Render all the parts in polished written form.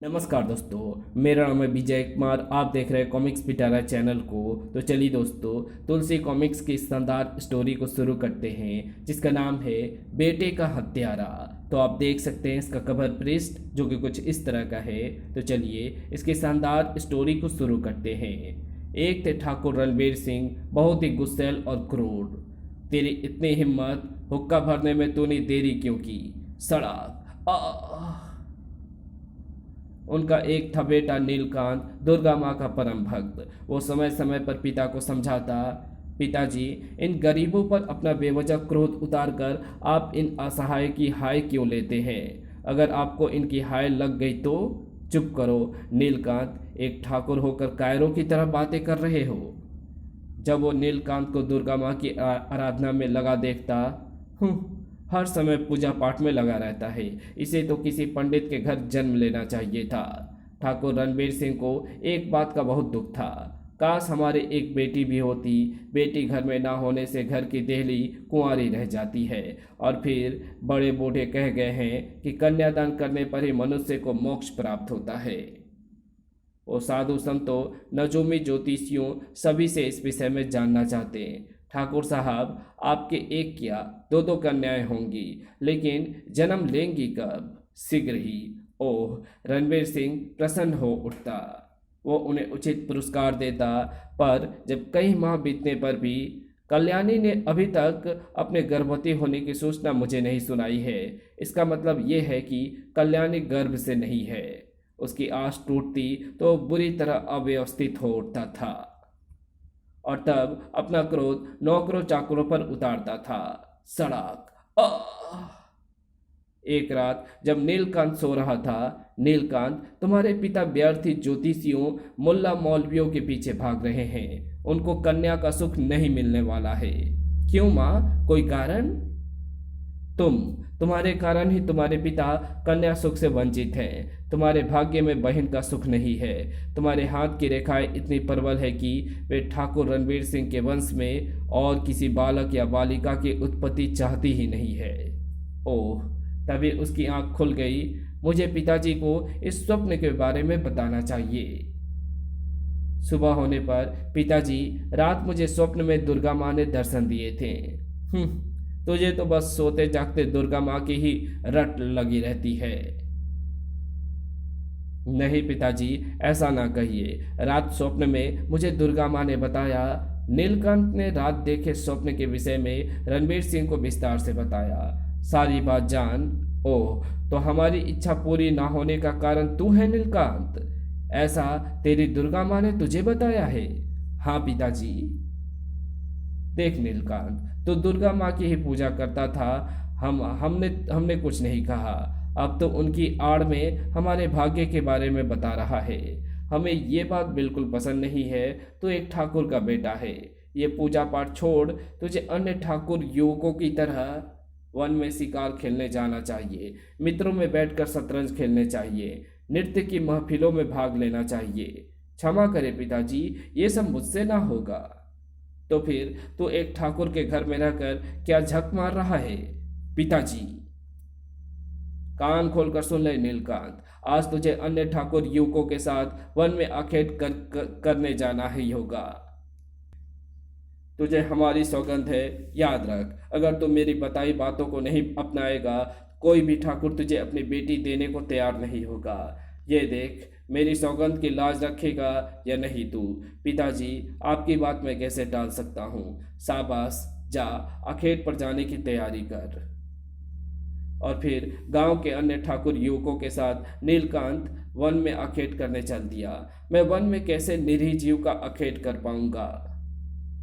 नमस्कार दोस्तों, मेरा नाम है विजय कुमार। आप देख रहे हैं कॉमिक्स पिटारा चैनल को। तो चलिए दोस्तों, तुलसी कॉमिक्स की शानदार स्टोरी को शुरू करते हैं, जिसका नाम है बेटे का हत्यारा। तो आप देख सकते हैं इसका कवर पृष्ठ, जो कि कुछ इस तरह का है। तो चलिए इसकी शानदार स्टोरी को शुरू करते हैं। एक थे ठाकुर रणवीर सिंह, बहुत ही गुस्सैल और क्रूर। तेरी इतनी हिम्मत, हुक्का भरने में तूने देरी क्यों की? सड़क उनका एक था बेटा नीलकांत, दुर्गा माँ का परम भक्त। वो समय समय पर पिता को समझाता, पिताजी, इन गरीबों पर अपना बेवजह क्रोध उतार कर आप इन असहाय की हाय क्यों लेते हैं? अगर आपको इनकी हाय लग गई तो चुप करो। नीलकांत, एक ठाकुर होकर कायरों की तरह बातें कर रहे हो। जब वो नीलकांत को दुर्गा माँ की आराधना में लगा देखता, हर समय पूजा पाठ में लगा रहता है, इसे तो किसी पंडित के घर जन्म लेना चाहिए था। ठाकुर रणबीर सिंह को एक बात का बहुत दुख था। काश हमारे एक बेटी भी होती। बेटी घर में ना होने से घर की देहली कुंवारी रह जाती है, और फिर बड़े बूढ़े कह गए हैं कि कन्यादान करने पर ही मनुष्य को मोक्ष प्राप्त होता है। वो साधु संतों, नजूमी ज्योतिषियों सभी से इस विषय में जानना चाहते हैं। ठाकुर साहब, आपके एक क्या दो दो कन्याएं होंगी, लेकिन जन्म लेंगी कब? शीघ्र ही। ओह, रणवीर सिंह प्रसन्न हो उठता। वो उन्हें उचित पुरस्कार देता। पर जब कई माह बीतने पर भी कल्याणी ने अभी तक अपने गर्भवती होने की सूचना मुझे नहीं सुनाई है, इसका मतलब ये है कि कल्याणी गर्भ से नहीं है। उसकी आस टूटती तो बुरी तरह अव्यवस्थित हो उठता था, और तब अपना क्रोध नौकरों चाकरों पर उतारता था। सड़क एक रात जब नीलकांत सो रहा था, नीलकांत, तुम्हारे पिता व्यर्थी ज्योतिषियों, मुल्ला मौलवियों के पीछे भाग रहे हैं। उनको कन्या का सुख नहीं मिलने वाला है। क्यों माँ, कोई कारण? तुम्हारे कारण ही तुम्हारे पिता कन्या सुख से वंचित हैं। तुम्हारे भाग्य में बहन का सुख नहीं है। तुम्हारे हाथ की रेखाएं इतनी प्रबल है कि वे ठाकुर रणवीर सिंह के वंश में और किसी बालक या बालिका की उत्पत्ति चाहती ही नहीं है। ओह, तभी उसकी आंख खुल गई। मुझे पिताजी को इस स्वप्न के बारे में बताना चाहिए। सुबह होने पर, पिताजी, रात मुझे स्वप्न में दुर्गा माँ ने दर्शन दिए थे। तुझे तो बस सोते जागते दुर्गा माँ की ही रट लगी रहती है। नहीं पिताजी, ऐसा ना कहिए। रात स्वप्न में मुझे दुर्गा माँ ने बताया। नीलकांत ने रात देखे स्वप्न के विषय में रणवीर सिंह को विस्तार से बताया। सारी बात जान। ओह, तो हमारी इच्छा पूरी ना होने का कारण तू है नीलकांत? ऐसा तेरी दुर्गा माँ ने तुझे बताया है? हाँ पिताजी। देख नीलकांत, तो दुर्गा माँ की ही पूजा करता था। हमने कुछ नहीं कहा। अब तो उनकी आड़ में हमारे भाग्य के बारे में बता रहा है। हमें ये बात बिल्कुल पसंद नहीं है। तो एक ठाकुर का बेटा है। ये पूजा पाठ छोड़, तुझे अन्य ठाकुर युवकों की तरह वन में शिकार खेलने जाना चाहिए, मित्रों में बैठकर शतरंज खेलने चाहिए, नृत्य की महफिलों में भाग लेना चाहिए। क्षमा करे पिताजी, ये सब मुझसे ना होगा। तो फिर तू एक ठाकुर के घर में रहकर क्या झक मार रहा है? पिताजी, कान खोलकर सुन ले नीलकांत, आज तुझे अन्य ठाकुर युवकों के साथ वन में आखेट करने जाना ही होगा। तुझे हमारी सौगंध है, याद रख। अगर तू मेरी बताई बातों को नहीं अपनाएगा, कोई भी ठाकुर तुझे अपनी बेटी देने को तैयार नहीं होगा। ये देख, मेरी सौगंध की लाज रखेगा या नहीं तू? पिताजी, आपकी बात मैं कैसे टाल सकता हूँ? शाबाश, जा आखेट पर जाने की तैयारी कर। और फिर गांव के अन्य ठाकुर युवकों के साथ नीलकांत वन में आखेट करने चल दिया। मैं वन में कैसे निरीह जीव का आखेट कर पाऊंगा?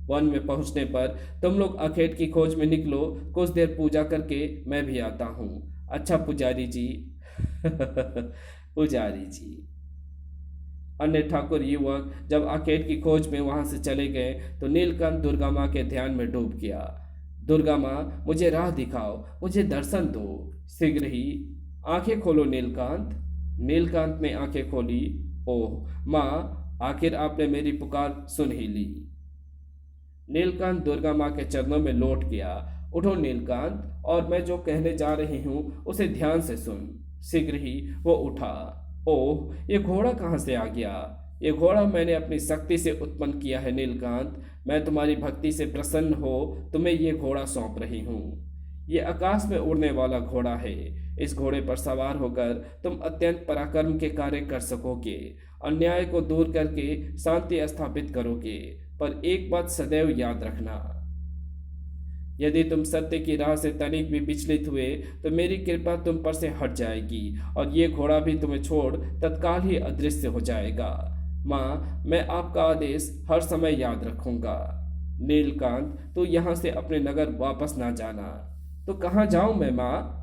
वन में पहुंचने पर तुम लोग आखेट की खोज में निकलो। कुछ देर पूजा करके मैं भी आता हूँ। अच्छा पुजारी जी। पुजारी जी। अन्य ठाकुर युवक जब आखेट की खोज में वहां से चले गए तो नीलकांत दुर्गा माँ के ध्यान में डूब गया। दुर्गा माँ, मुझे राह दिखाओ, मुझे दर्शन दो। शीघ्र ही। आंखें खोलो नीलकांत। नीलकांत ने आंखें खोली। ओह माँ, आखिर आपने मेरी पुकार सुन ही ली। नीलकांत दुर्गा माँ के चरणों में लौट गया। उठो नीलकांत, और मैं जो कहने जा रही हूँ उसे ध्यान से सुन। शीघ्र ही वो उठा। ओह, ये घोड़ा कहाँ से आ गया? ये घोड़ा मैंने अपनी शक्ति से उत्पन्न किया है नीलकांत। मैं तुम्हारी भक्ति से प्रसन्न हो तुम्हें ये घोड़ा सौंप रही हूँ। ये आकाश में उड़ने वाला घोड़ा है। इस घोड़े पर सवार होकर तुम अत्यंत पराक्रम के कार्य कर सकोगे, अन्याय को दूर करके शांति स्थापित करोगे। पर एक बात सदैव याद रखना, यदि तुम सत्य की राह से तनिक भी विचलित हुए तो मेरी कृपा तुम पर से हट जाएगी और ये घोड़ा भी तुम्हें छोड़ तत्काल ही अदृश्य हो जाएगा। माँ, मैं आपका आदेश हर समय याद रखूंगा। नीलकांत, तू यहाँ से अपने नगर वापस ना जाना। तो कहाँ जाऊं मैं माँ?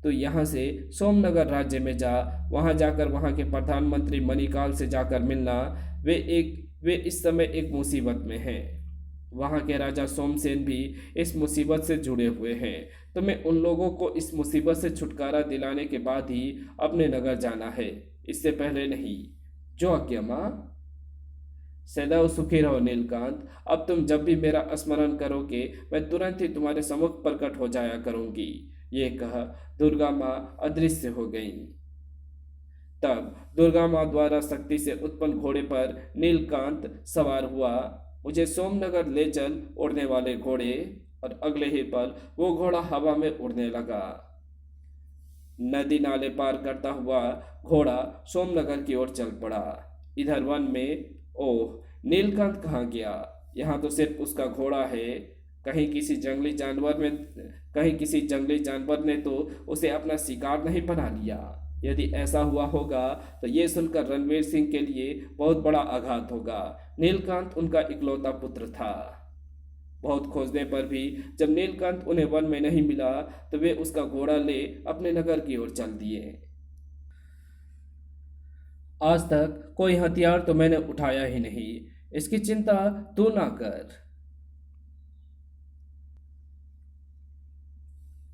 तो यहाँ से सोमनगर राज्य में जा। वहां जाकर वहां के प्रधानमंत्री मणिकाल से जाकर मिलना। वे इस समय एक मुसीबत में हैं। वहां के राजा सोमसेन भी इस मुसीबत से जुड़े हुए हैं। तुम्हें उन लोगों को इस मुसीबत से छुटकारा दिलाने के बाद ही अपने नगर जाना है, इससे पहले नहीं। जो आज्ञा माँ। सदैव सुखी रहो नीलकांत। अब तुम जब भी मेरा स्मरण करोगे मैं तुरंत ही तुम्हारे सम्मुख प्रकट हो जाया करूंगी। ये कह दुर्गा माँ अदृश्य हो गईं। तब दुर्गा माँ द्वारा शक्ति से उत्पन्न घोड़े पर नीलकांत सवार हुआ। मुझे सोमनगर ले चल उड़ने वाले घोड़े। और अगले ही पल वो घोड़ा हवा में उड़ने लगा। नदी नाले पार करता हुआ घोड़ा सोमनगर की ओर चल पड़ा। इधर वन में, ओह, नीलकांत कहाँ गया? यहाँ तो सिर्फ उसका घोड़ा है। कहीं किसी जंगली जानवर ने तो उसे अपना शिकार नहीं बना लिया। यदि ऐसा हुआ होगा तो ये सुनकर रणवीर सिंह के लिए बहुत बड़ा आघात होगा। नीलकांत उनका इकलौता पुत्र था। बहुत खोजने पर भी जब नीलकांत उन्हें वन में नहीं मिला तो वे उसका घोड़ा ले अपने नगर की ओर चल दिए। आज तक कोई हथियार तो मैंने उठाया ही नहीं, इसकी चिंता तू ना कर।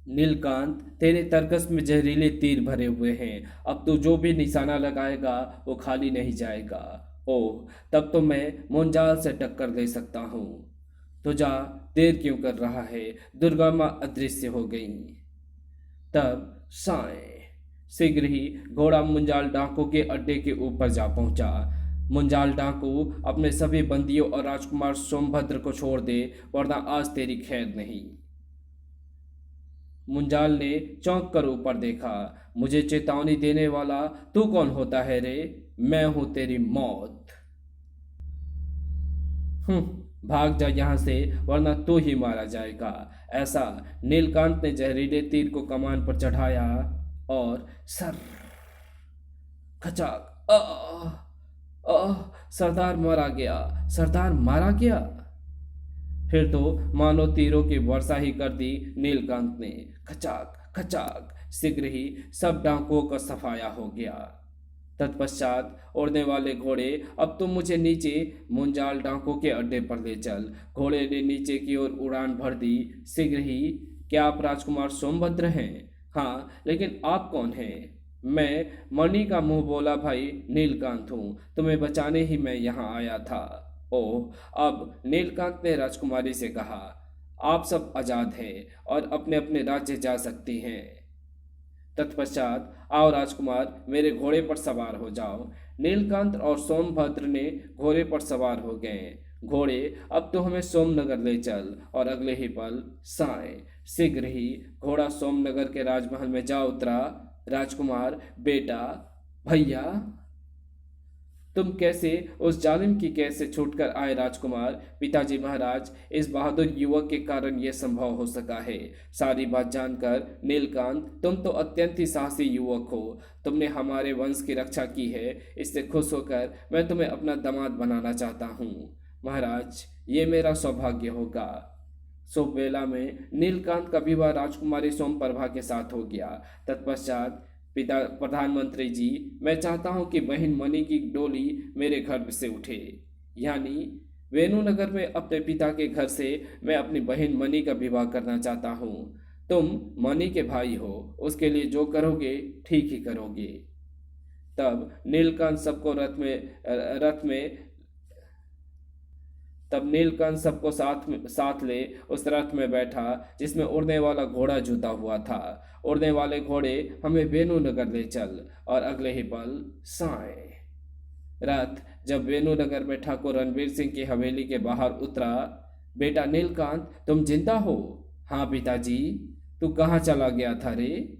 नीलकांत, तेरे तर्कस में जहरीले तीर भरे हुए हैं। अब तू जो भी निशाना लगाएगा वो खाली नहीं जाएगा। ओह, तब तो मैं मुंजाल से टक्कर दे सकता हूँ। तो जा, देर क्यों कर रहा है? दुर्गा माँ अदृश्य हो गई। तब साए शीघ्र ही घोड़ा मुंजाल डाकू के अड्डे के ऊपर जा पहुंचा। मुंजाल डाकू, अपने सभी बंदियों और राजकुमार सोमभद्र को छोड़ दे, वरना आज तेरी खैर नहीं। मुंजाल ने चौंक कर ऊपर देखा। मुझे चेतावनी देने वाला तू कौन होता है रे? मैं हूं तेरी मौत। भाग जा यहां से, वरना तू ही मारा जाएगा। ऐसा नीलकांत ने जहरीले तीर को कमान पर चढ़ाया और सर खचाक, सरदार मारा गया, सरदार मारा गया। फिर तो मानो तीरों की वर्षा ही कर दी नीलकांत ने। खचाक खचाक, शीघ्र ही सब डाकुओं का सफाया हो गया। तत्पश्चात उड़ने वाले घोड़े, अब तुम मुझे नीचे मुंजाल डाकुओं के अड्डे पर ले चल। घोड़े ने नीचे की ओर उड़ान भर दी। शीघ्र ही, क्या आप राजकुमार सोमभद्र हैं? हाँ, लेकिन आप कौन हैं? मैं मणि का मुंह बोला भाई नीलकांत हूँ। तुम्हें बचाने ही मैं यहाँ आया था। ओह, अब नीलकांत ने राजकुमारी से कहा, आप सब आजाद हैं और अपने अपने राज्य जा सकती हैं। तत्पश्चात आओ राजकुमार, मेरे घोड़े पर सवार हो जाओ। नीलकांत और सोमभद्र ने घोड़े पर सवार हो गए। घोड़े, अब तो हमें सोमनगर ले चल। और अगले ही पल साए शीघ्र ही घोड़ा सोमनगर के राजमहल में जा उतरा। राजकुमार, बेटा, भैया, तुम कैसे उस जालिम की कैद से छूटकर आए राजकुमार? पिताजी महाराज, इस बहादुर युवक के कारण यह संभव हो सका है। सारी बात जानकर नीलकांत, तुम तो अत्यंत ही साहसी युवक हो। तुमने हमारे वंश की रक्षा की है, इससे खुश होकर मैं तुम्हें अपना दामाद बनाना चाहता हूँ। महाराज, ये मेरा सौभाग्य होगा। शुभ वेला में नीलकांत का विवाह राजकुमारी सोमप्रभा के साथ हो गया। तत्पश्चात, पिता प्रधानमंत्री जी, मैं चाहता हूं कि बहन मणि की डोली मेरे घर से उठे। यानी वेणुनगर में अपने पिता के घर से मैं अपनी बहन मणि का विवाह करना चाहता हूं। तुम मणि के भाई हो, उसके लिए जो करोगे ठीक ही करोगे। तब नीलकांत सबको तब नीलकंठ सबको साथ ले उस रथ में बैठा जिसमें उड़ने वाला घोड़ा जुता हुआ था। उड़ने वाले घोड़े हमें वेणुनगर ले चल। और अगले ही पल साए रथ जब वेणुनगर में ठाकुर रणवीर सिंह की हवेली के बाहर उतरा। बेटा नीलकांत, तुम जिंदा हो? हाँ पिताजी। तू कहाँ चला गया था रे?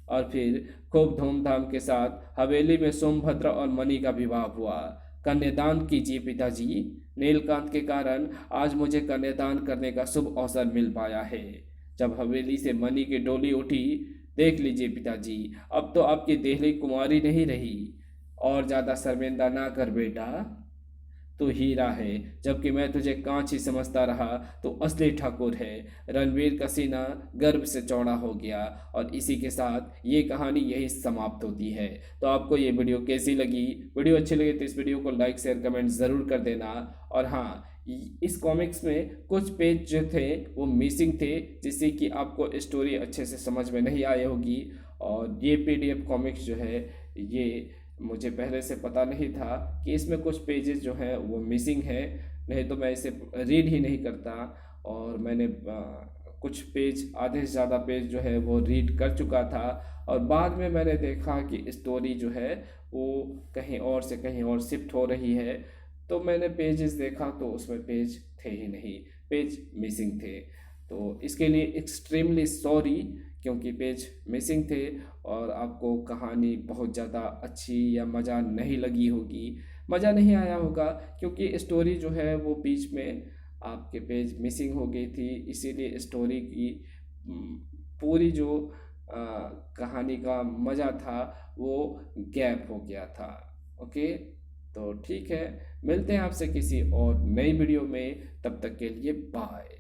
और फिर खूब धूमधाम के साथ हवेली में सोमभद्र और मणि का विवाह हुआ। कन्यादान कीजिए पिताजी। नीलकांत के कारण आज मुझे कन्यादान करने का शुभ अवसर मिल पाया है। जब हवेली से मणि की डोली उठी, देख लीजिए पिताजी, अब तो आपकी देहली कुंवारी नहीं रही। और ज्यादा शर्मिंदा ना कर बेटा, तू हीरा है, जबकि मैं तुझे कांच ही समझता रहा। तो असली ठाकुर है। रणवीर का सीना गर्व से चौड़ा हो गया। और इसी के साथ ये कहानी यही समाप्त होती है। तो आपको ये वीडियो कैसी लगी? वीडियो अच्छी लगी तो इस वीडियो को लाइक शेयर कमेंट ज़रूर कर देना। और हाँ, इस कॉमिक्स में कुछ पेज जो थे वो मिसिंग थे, जिससे कि आपको स्टोरी अच्छे से समझ में नहीं आई होगी। और ये PDF कॉमिक्स जो है, ये मुझे पहले से पता नहीं था कि इसमें कुछ पेजेस जो हैं वो मिसिंग है, नहीं तो मैं इसे रीड ही नहीं करता। और मैंने कुछ पेज, आधे से ज़्यादा पेज जो है वो रीड कर चुका था। और बाद में मैंने देखा कि स्टोरी जो है वो कहीं और से कहीं और शिफ्ट हो रही है। तो मैंने पेजेस देखा तो उसमें पेज थे ही नहीं, पेज मिसिंग थे। तो इसके लिए एक्सट्रीमली सॉरी, क्योंकि पेज मिसिंग थे और आपको कहानी बहुत ज़्यादा अच्छी या मज़ा नहीं लगी होगी, मज़ा नहीं आया होगा, क्योंकि स्टोरी जो है वो बीच में आपके पेज मिसिंग हो गई थी। इसीलिए स्टोरी की पूरी जो कहानी का मज़ा था वो गैप हो गया था। ओके, तो ठीक है, मिलते हैं आपसे किसी और नई वीडियो में। तब तक के लिए बाय।